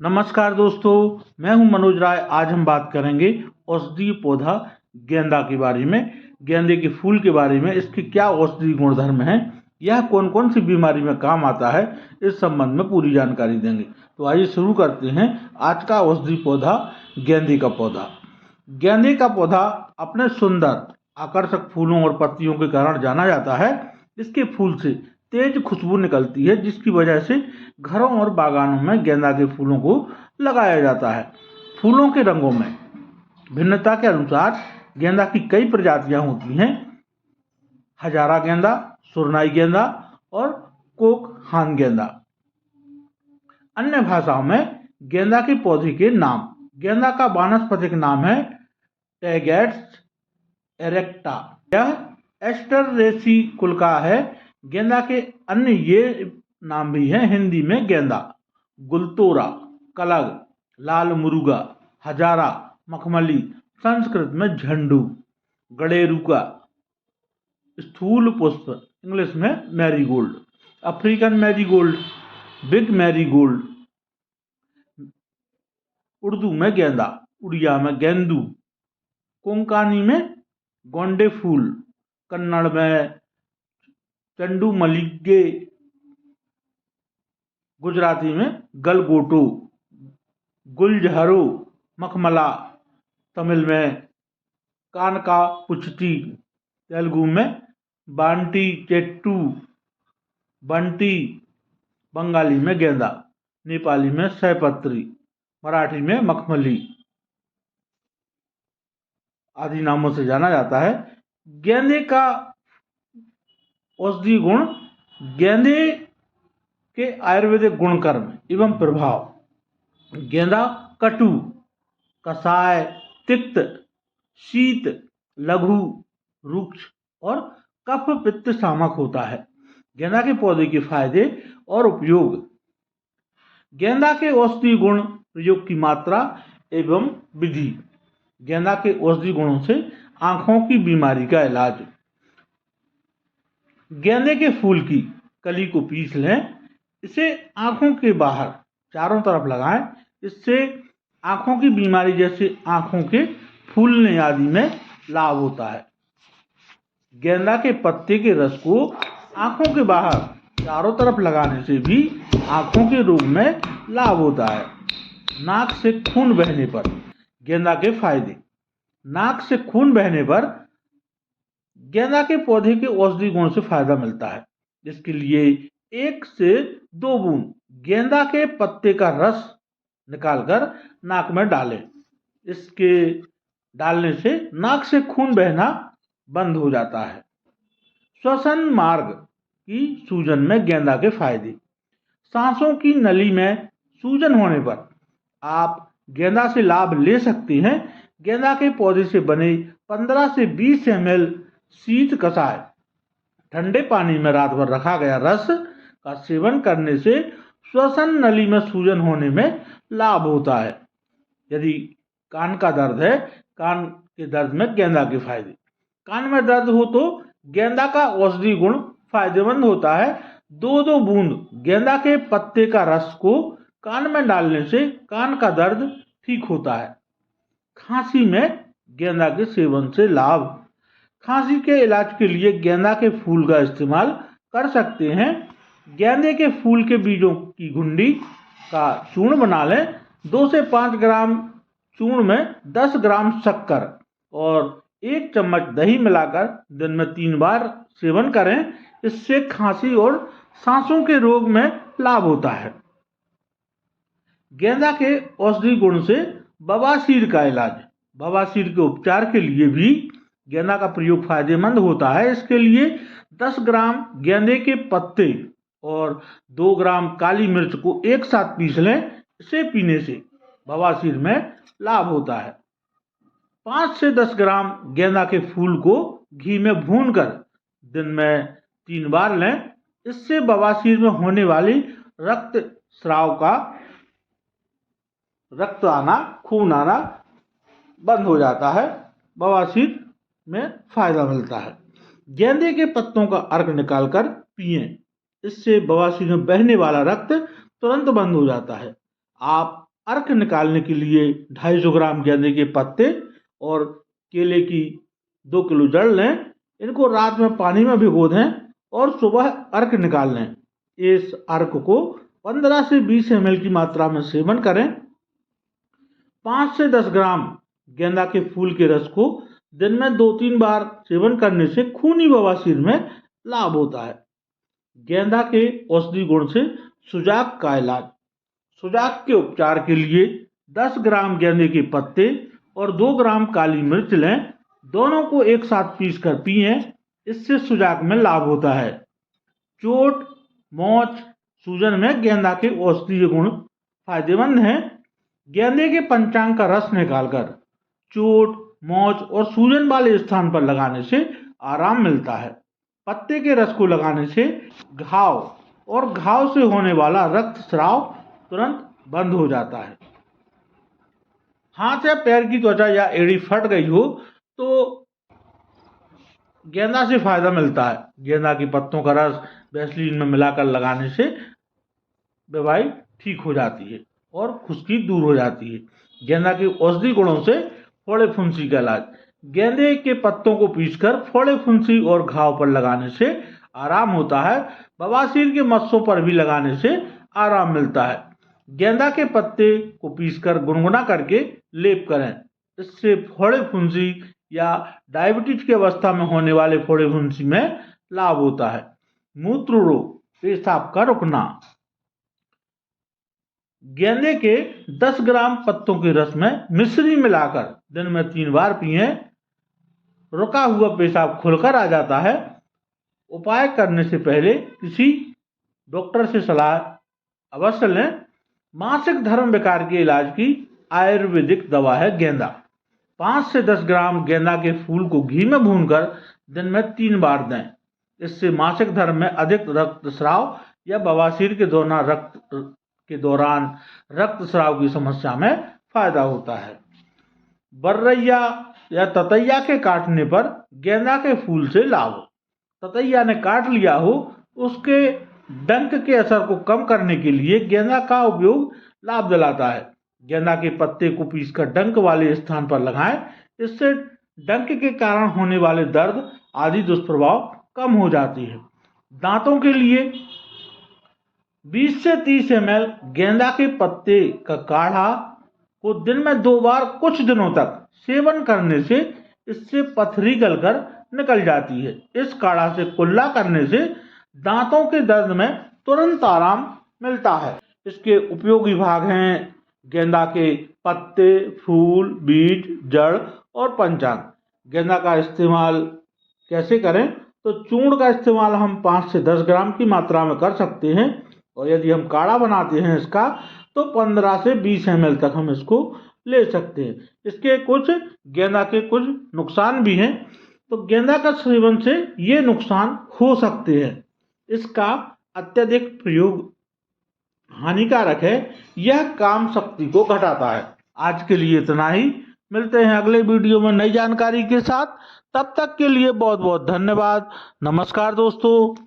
नमस्कार दोस्तों, मैं हूं मनोज राय। आज हम बात करेंगे औषधीय पौधा गेंदा के बारे में, गेंदे के फूल के बारे में। इसके क्या औषधीय गुणधर्म हैं, यह कौन कौन सी बीमारी में काम आता है, इस संबंध में पूरी जानकारी देंगे। तो आइए शुरू करते हैं। आज का औषधीय पौधा गेंदे का पौधा। गेंदे का पौधा अपने सुंदर आकर्षक फूलों और पत्तियों के कारण जाना जाता है। इसके फूल से तेज खुशबू निकलती है, जिसकी वजह से घरों और बागानों में गेंदा के फूलों को लगाया जाता है। फूलों के रंगों में भिन्नता के अनुसार गेंदा की कई प्रजातियां होती हैं। हजारा गेंदा, सुरनाई गेंदा और कोक हान गेंदा। अन्य भाषाओं में गेंदा के पौधे के नाम। गेंदा का वानस्पतिक नाम है टैगेट्स एरेक्टा। यह एस्टररेसी कुल का है। गेंदा के अन्य ये नाम भी हैं। हिंदी में गेंदा, गुलतोरा, कलग, लाल मुरुगा, हजारा, मखमली, संस्कृत में झंडू, गडेरुका, स्थूल पुष्प, इंग्लिश में marigold, African marigold, big marigold, Urdu में गेंदा, उड़िया में गेंदू, कोंकानी में गोंडे फूल, कन्नड़ में चंडू मलिगे, गुजराती में गलगोटो, गुलजहरो, मखमला, तमिल में कानका पुचटी, तेलुगु में बांटी चेट्टू, बंटी, बंगाली में गेंदा, नेपाली में सैपत्री, मराठी में मखमली आदि नामों से जाना जाता है। गेंदे का औषधीय गुण। गेंदे के आयुर्वेदिक गुणकर्म एवं प्रभाव। गेंदा कटु, कसाय, तिक्त, शीत, लघु, रुक्ष और कफ पित्त शामक होता है। गेंदा के पौधे के फायदे और उपयोग। गेंदा के औषधीय गुण, प्रयोग की मात्रा एवं विधि। गेंदा के औषधीय गुणों से आंखों की बीमारी का इलाज। गेंदे के फूल की कली को पीस लें, इसे आंखों के बाहर चारों तरफ लगाएं। इससे आंखों की बीमारी जैसे आंखों के फूलने आदि में लाभ होता है। गेंदा के पत्ते के रस को आंखों के बाहर चारों तरफ लगाने से भी आंखों के रोग में लाभ होता है। नाक से खून बहने पर गेंदा के फायदे। नाक से खून बहने पर गेंदा के पौधे के औषधीय गुण से फायदा मिलता है। इसके लिए 1 से 2 बूंद गेंदा के पत्ते का रस निकालकर नाक में डालें। इसके डालने से नाक से खून बहना बंद हो जाता है। श्वसन मार्ग की सूजन में गेंदा के फायदे। सांसों की नली में सूजन होने पर आप गेंदा से लाभ ले सकते हैं। गेंदा के पौधे से बने 15 से 20 ml शीत कषाय ठंडे पानी में रात भर रखा गया रस का सेवन करने से श्वसन नली में सूजन होने में लाभ होता है। यदि कान का दर्द है, कान के दर्द में गेंदा के फायदे। कान में दर्द हो तो गेंदा का औषधीय गुण फायदेमंद होता है। 2-2 बूंद गेंदा के पत्ते का रस को कान में डालने से कान का दर्द ठीक होता है। खांसी में गेंदा के सेवन से लाभ। खांसी के इलाज के लिए गेंदा के फूल का इस्तेमाल कर सकते हैं। गेंदे के फूल के बीजों की घुंडी का चूर्ण बना लें। 2 से 5 ग्राम चूर्ण में 10 ग्राम शक्कर और 1 चम्मच दही मिलाकर दिन में 3 बार सेवन करें। इससे खांसी और सांसों के रोग में लाभ होता है। गेंदा के औषधीय गुण से बवासीर का इलाज। बवासीर के उपचार के लिए भी गेंदा का प्रयोग फायदेमंद होता है। इसके लिए 10 ग्राम गेंदे के पत्ते और 2 ग्राम काली मिर्च को एक साथ पीस लें। इसे पीने से बवासीर में लाभ होता है। 5 से 10 ग्राम गेंदा के फूल को घी में भूनकर दिन में 3 बार लें। इससे बवासीर में होने वाली रक्त स्राव का रक्त आना, खून आना बंद हो जाता है। बवासीर में फायदा मिलता है। गेंदे के पत्तों का अर्क निकालकर पिएं। इससे बवासीर में बहने वाला रक्त तुरंत बंद हो जाता है। आप अर्क निकालने के लिए 250 ग्राम गेंदे के पत्ते और केले की 2 किलो जड़ लें। इनको रात में पानी में भिगो दें और सुबह अर्क निकाल लें। इस अर्क को 15 से 20 ml की मात्रा में सेवन करें। 5 से 10 ग्राम गेंदा के फूल के रस को दिन में 2-3 बार सेवन करने से खूनी बवासीर में लाभ होता है। गेंदा के औषधि गुण से सुजाक का इलाज। सुजाक के उपचार के लिए 10 ग्राम गेंदे के पत्ते और 2 ग्राम काली मिर्च लें। दोनों को एक साथ पीस कर पिएं। इससे सुजाक में लाभ होता है। चोट, मोच, सूजन में गेंदा के औषधीय गुण फायदेमंद हैं। गेंदे के पंचांग का रस निकालकर चोट, मोच और सूजन वाले स्थान पर लगाने से आराम मिलता है। पत्ते के रस को लगाने से घाव से होने वाला रक्तस्राव तुरंत बंद हो जाता है। हाथ या पैर की त्वचा या एड़ी फट गई हो तो गेंदा से फायदा मिलता है। गेंदा के पत्तों का रस वैसलीन में मिलाकर लगाने से बीमारी ठीक हो जाती है और खुश्की दूर हो जाती है। गेंदा के औषधि गुणों से फोड़े फुंसी का इलाज। गेंदे के पत्तों को पीसकर फोड़े फुंसी और घाव पर लगाने से आराम होता है। बवासीर के मस्सों पर भी लगाने से आराम मिलता है। गेंदा के पत्ते को पीसकर गुनगुना करके लेप करें। इससे फोड़े फुंसी या डायबिटीज की अवस्था में होने वाले फोड़े फुंसी में लाभ होता है। मूत्र रोग, पेशाब का रुकना। गेंदे के 10 ग्राम पत्तों के रस में मिश्री मिलाकर दिन में 3 बार पिएं। रुका हुआ पेशाब खुलकर आ जाता है। उपाय करने से पहले किसी डॉक्टर से सलाह अवश्य लें। मासिक धर्म विकार के इलाज की आयुर्वेदिक दवा है गेंदा। 5 से 10 ग्राम गेंदा के फूल को घी में भूनकर दिन में 3 बार दें। इससे मासिक धर्म में अधिक रक्तस्राव या बवासीर के दौरान रक्तस्राव की समस्या में फायदा होता है। बर्रैया या ततैया के काटने पर गेंदा के फूल से लाभ। ततैया ने काट लिया हो, उसके डंक के असर को कम करने के लिए गेंदा का उपयोग लाभ दिलाता है। गेंदा के पत्ते को पीसकर डंक वाले स्थान पर लगाएं। इससे डंक के कारण होने वाले दर्द आदि दुष्प्रभाव कम हो जाती है। दांतों के लिए 20 से 30 ml गेंदा के पत्ते का काढ़ा को दिन में 2 बार कुछ दिनों तक सेवन करने से इससे पथरी गलकर निकल जाती है। इस काढ़ा से कुल्ला करने से दांतों के दर्द में तुरंत आराम मिलता है। इसके उपयोगी भाग हैं गेंदा के पत्ते, फूल, बीज, जड़ और पंचांग। गेंदा का इस्तेमाल कैसे करें? तो चूर्ण का इस्तेमाल हम 5 से 10 ग्राम की मात्रा में कर सकते हैं और यदि हम काढ़ा बनाते हैं इसका तो 15 से 20 ml तक हम इसको ले सकते हैं। इसके गेंदा के कुछ नुकसान भी हैं। तो गेंदा का सेवन से ये नुकसान हो सकते हैं। इसका अत्यधिक प्रयोग हानिकारक है। यह काम शक्ति को घटाता है। आज के लिए इतना ही। मिलते हैं अगले वीडियो में नई जानकारी के साथ। तब तक के लिए बहुत बहुत धन्यवाद। नमस्कार दोस्तों।